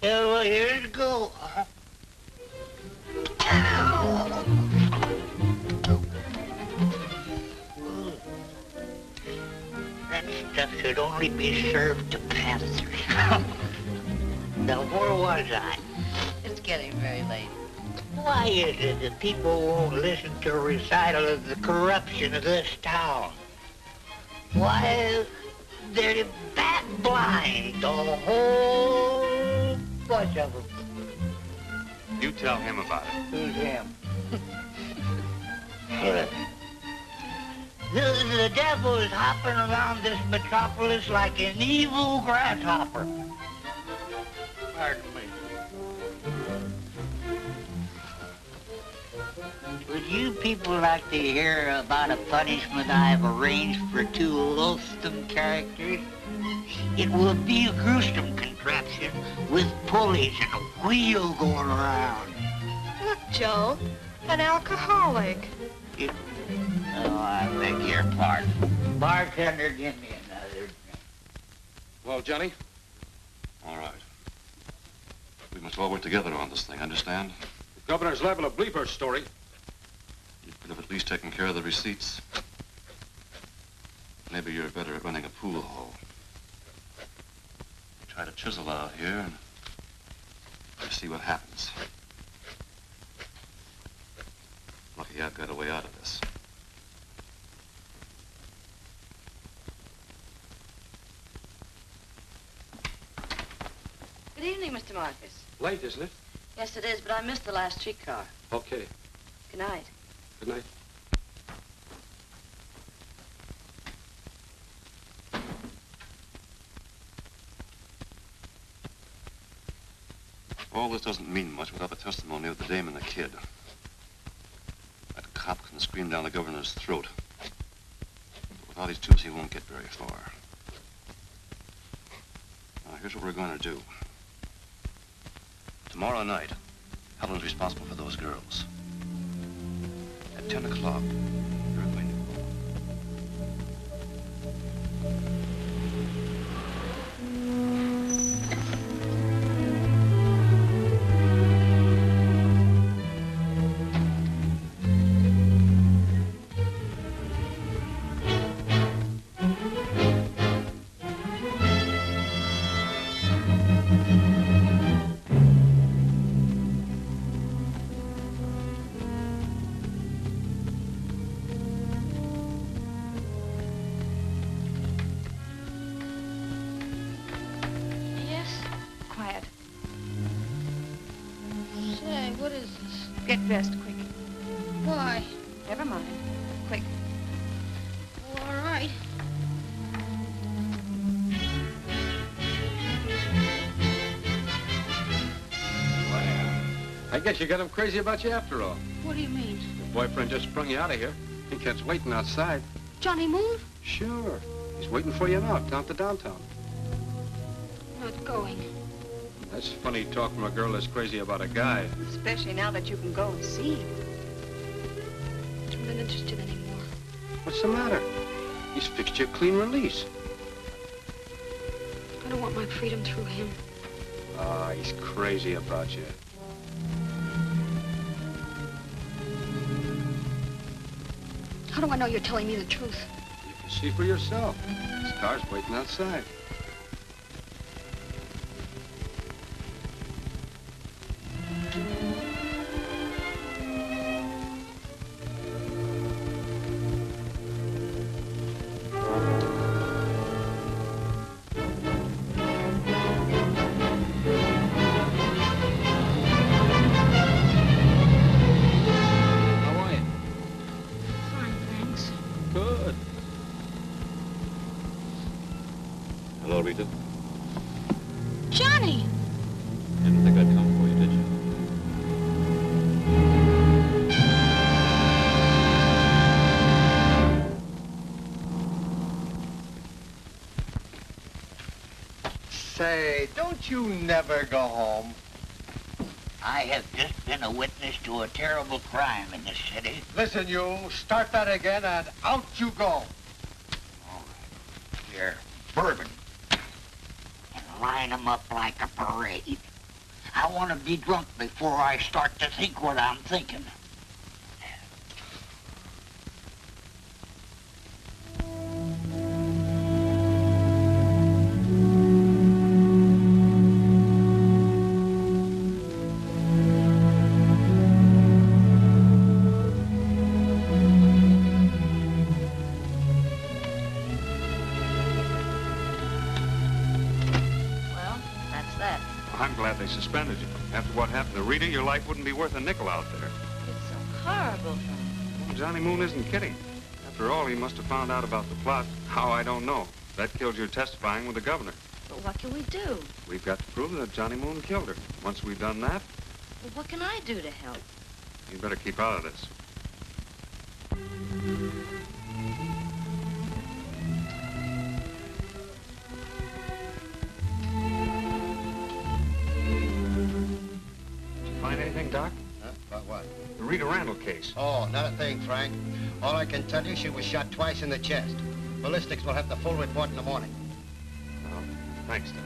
Yeah, well, here's go. That stuff should only be served to panthers. Now, where was I? It's getting very late. Why is it that people won't listen to a recital of the corruption of this town? Why, they're bat blind, a whole bunch of them. You tell him about it. Who's him? The devil is hopping around this metropolis like an evil grasshopper. Pardon me. Would you people like to hear about a punishment I've arranged for two loathsome characters? It will be a gruesome contraption with pulleys and a wheel going around. Look, Joe, an alcoholic. Oh, I beg your pardon. Bartender, give me another drink. Well, Johnny? All right. We must all work together on this thing, understand? The governor's liable to believe her story. You could have at least taken care of the receipts. Maybe you're better at running a pool hall. Try to chisel out here and see what happens. Lucky I've got a way out of this. Good evening, Mr. Marcus. Late, isn't it? Yes, it is, but I missed the last streetcar. Okay. Good night. Good night. All this doesn't mean much without the testimony of the dame and the kid. That cop can scream down the governor's throat. But without his tubes, he won't get very far. Now, here's what we're going to do. Tomorrow night, Helen's responsible for those girls. At 10 o'clock, you're going to go. Get dressed, quick. Why? Never mind. Quick. All right. I guess you got him crazy about you after all. What do you mean? Your boyfriend just sprung you out of here. He keeps waiting outside. Johnny Moon? Sure. He's waiting for you now, down to downtown. Not going. That's funny talk from a girl that's crazy about a guy. Especially now that you can go and see him. I'm not interested anymore. What's the matter? He's fixed you a clean release. I don't want my freedom through him. Ah, he's crazy about you. How do I know you're telling me the truth? You can see for yourself. His car's waiting outside. Hello, Rita. Johnny! Didn't think I'd come for you, did you? Say, don't you never go home? I have just been a witness to a terrible crime in this city. Listen, you, start that again and out you go. All right. Here, bourbon. And line them up like a parade. I want to be drunk before I start to think what I'm thinking. I'm glad they suspended you. After what happened to Rita, your life wouldn't be worth a nickel out there. It's so horrible, John. Well, Johnny Moon isn't kidding. After all, he must have found out about the plot. How, I don't know. That killed your testifying with the governor. But what can we do? We've got to prove that Johnny Moon killed her. Once we've done that, Well, what can I do to help? you'd better keep out of this. Find anything, Doc? About what? The Rita Randall case. Oh, not a thing, Frank. All I can tell you, she was shot twice in the chest. Ballistics will have the full report in the morning. Oh, thanks, Doc.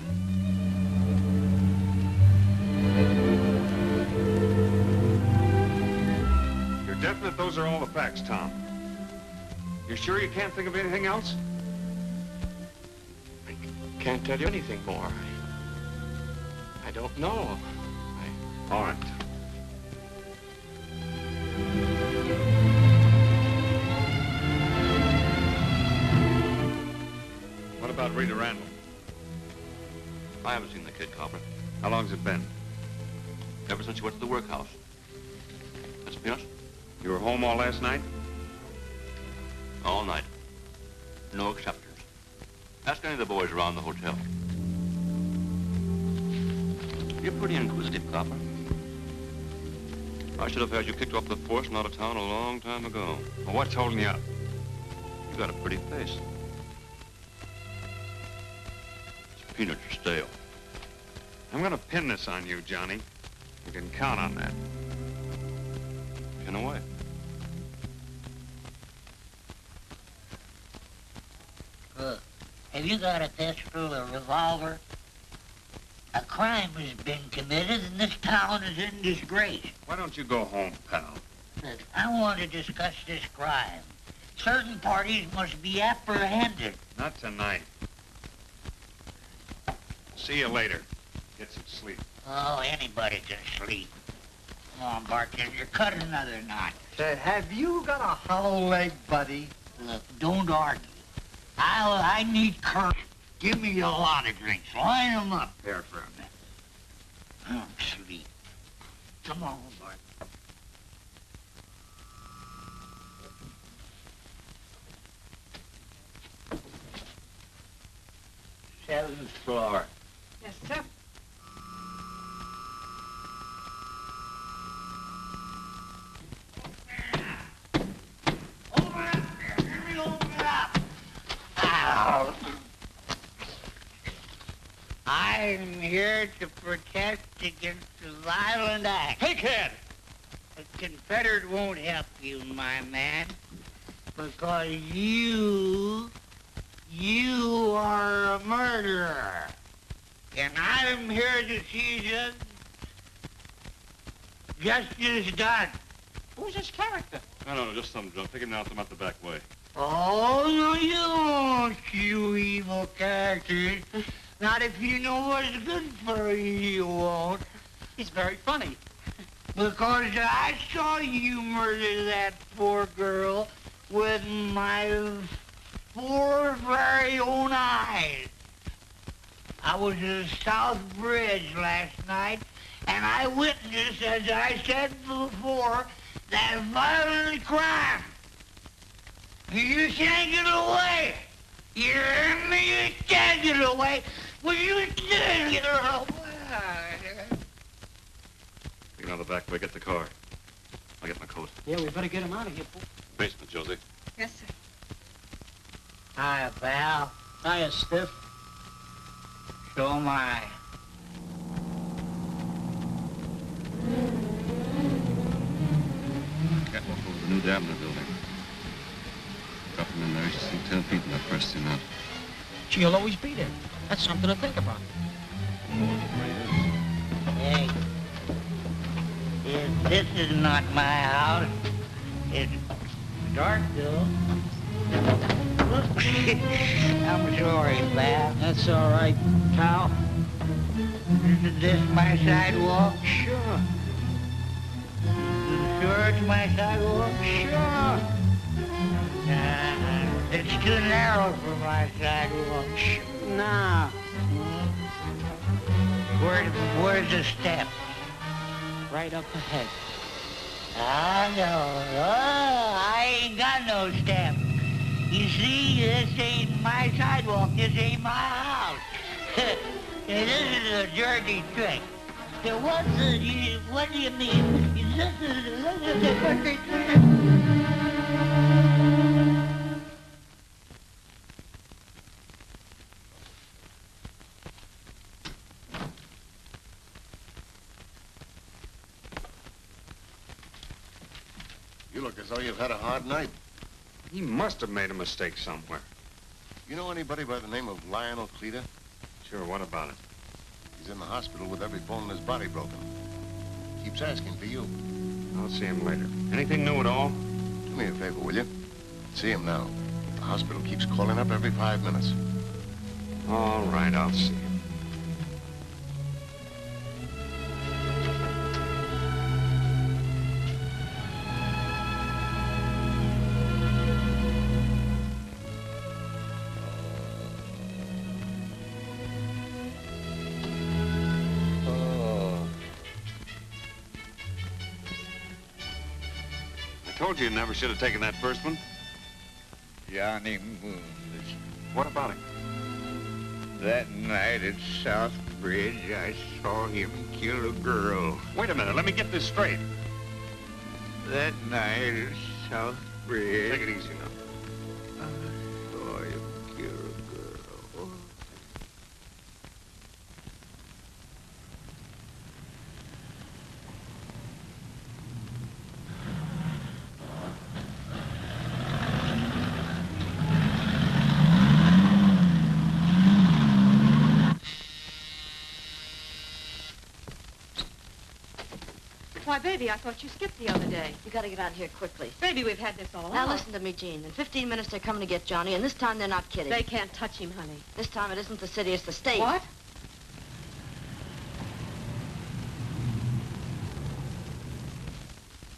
You're definite those are all the facts, Tom? You're sure you can't think of anything else? I can't tell you anything more. I don't know. All right. What about Rita Randall? I haven't seen the kid, Copper. How long's it been? Ever since you went to the workhouse. Miss Pierce? You were home all last night? All night. No exceptions. Ask any of the boys around the hotel. You're pretty inquisitive, Copper. I should have had you kicked off the force and out of town a long time ago. Well, what's holding you up? You got a pretty face. It's peanuts are stale. I'm gonna pin this on you, Johnny. You can count on that. Pin away. Have you got a pistol or revolver? A crime has been committed and this town is in disgrace. Why don't you go home, pal? Look, I want to discuss this crime. Certain parties must be apprehended. Not tonight. See you later. Get some sleep. Oh, anybody can sleep. Come on, bartender, cut another knot. Say, have you got a hollow leg, buddy? Look, don't argue. I need courage. Give me a lot of drinks. Line them up there for a minute. Oh, sleep. Come on, Bart. 7th floor. Yes, sir. I'm here to protest against the violent act. Hey, kid! The Confederate won't help you, my man, because you are a murderer. And I'm here to see justice done. Who's this character? No, just some drunk. Take him out the back way. Oh, no, you won't, you evil characters. Not if you know what's good for you, you won't. He's very funny. Because I saw you murder that poor girl with my 4 very own eyes. I was at South Bridge last night, and I witnessed, as I said before, that violent crime. You can't get away. You hear me? You can't get away. Well, you can't get away. Take him out the back way. Get the car. I'll get my coat. Yeah, we better get him out of here, Pooh. Basement, Josie. Yes, sir. Hi, pal. Hiya, Stiff. So am I. Catwalk over the new Dabner building. Drop him in there. He's seen 10 feet in that first cement. She'll always be there. That's something to think about. Hey, this is not my house. It's dark, though. I'm sorry, pal. That's all right, pal. Is this my sidewalk? Sure. You sure it's my sidewalk? Sure. It's too narrow for my sidewalk. Nah. Where's the step? Right up ahead. I know. Oh, I ain't got no step. You see, this ain't my sidewalk. This ain't my house. This is a dirty trick. So what do you mean? This is a dirty trick. You look as though you've had a hard night. He must have made a mistake somewhere. You know anybody by the name of Lionel Cleater? Sure, what about it? He's in the hospital with every bone in his body broken. Keeps asking for you. I'll see him later. Anything new at all? Do me a favor, will you? See him now. The hospital keeps calling up every 5 minutes. All right, I'll see him. I told you never should have taken that first one. Johnny Moons. What about him? That night at South Bridge, I saw him kill a girl. Wait a minute, let me get this straight. That night at South Bridge... Take it easy now. I saw him kill a girl. Why, baby, I thought you skipped the other day. You gotta get out here quickly. Baby, we've had this all Now along. listen to me, Jean. In 15 minutes they're coming to get Johnny, and this time they're not kidding. They can't touch him, honey. This time it isn't the city, it's the state. What?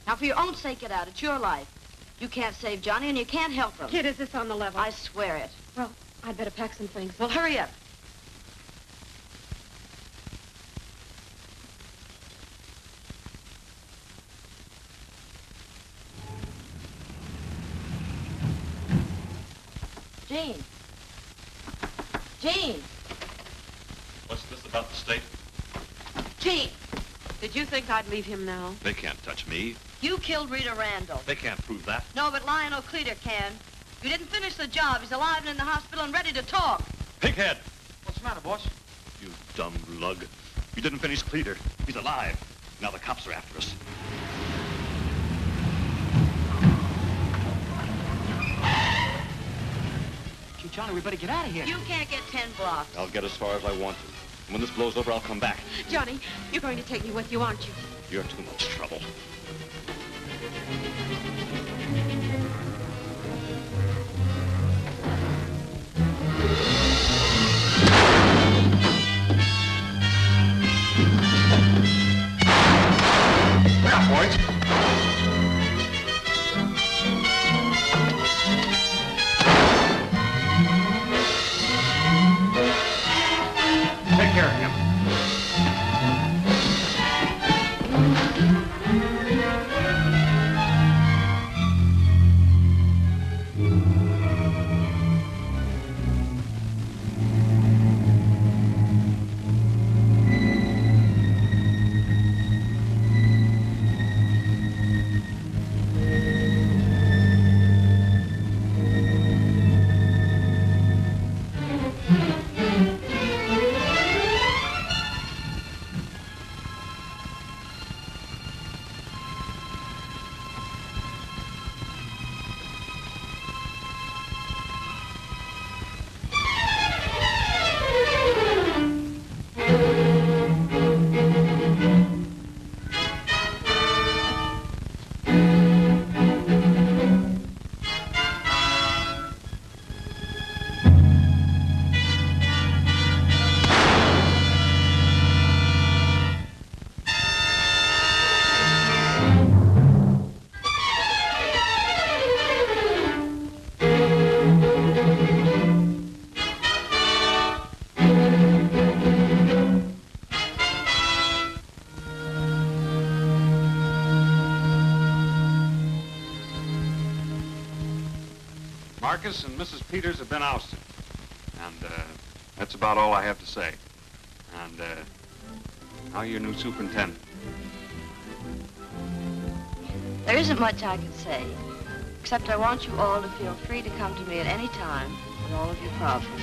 Now, for your own sake, get out. It's your life. You can't save Johnny, and you can't help him. Kid, is this on the level? I swear it. Well, I'd better pack some things. Well, hurry up. Jean. Jean. What's this about the state? Jean. Did you think I'd leave him now? They can't touch me. You killed Rita Randall. They can't prove that. No, but Lionel Cleater can. You didn't finish the job. He's alive and in the hospital and ready to talk. Pighead! What's the matter, boss? You dumb lug. You didn't finish Cleater. He's alive. Now the cops are after us. Gee, Johnny, we better get out of here. You can't get 10 blocks. I'll get as far as I want to. And when this blows over, I'll come back. Johnny, you're going to take me with you, aren't you? You're too much trouble. Look out, boys. Take care of him. Marcus and Mrs. Peters have been ousted. And that's about all I have to say. And now you're new superintendent. There isn't much I can say, except I want you all to feel free to come to me at any time with all of your problems.